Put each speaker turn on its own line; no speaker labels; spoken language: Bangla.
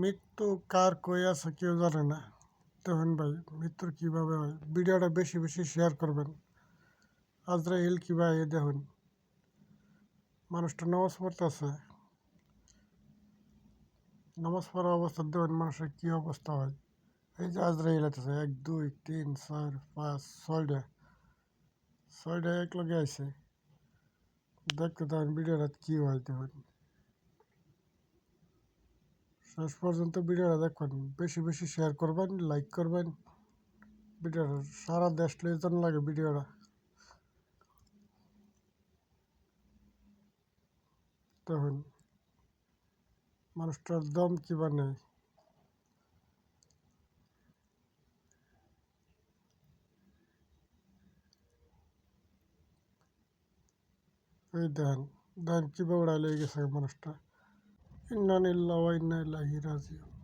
মৃত্যু কার কই আছে কেউ জানে না। দেখুন ভাই, মৃত্যুর কীভাবে হয়, ভিডিওটা বেশি বেশি শেয়ার করবেন। আজরাইল কীভাবে দেখুন, মানুষটা নামাজ পড়তেছে, নামাজ পড়া অবস্থা দেখুন মানুষের কী অবস্থা হয়। এই যে আজরাইল আছে 1 2 3 4 5 ছয়টা এক লগে আছে। দেখতে দেখুন ভিডিওটা কী হয় দেখুন, শেষ পর্যন্ত ভিডিওটা দেখুন, বেশি বেশি শেয়ার করবেন, লাইক করবেন। ভিডিওটা সারা দেশ লেজন লাগে ভিডিওটা। দেখুন মানুষটার দম কিবা নেই। এই দেখেন দেখেন কীভাবে উড়াই লেগে গেছে মানুষটা। ইন্না লিল্লাহি ওয়া ইন্না ইলাইহি রাজিউন।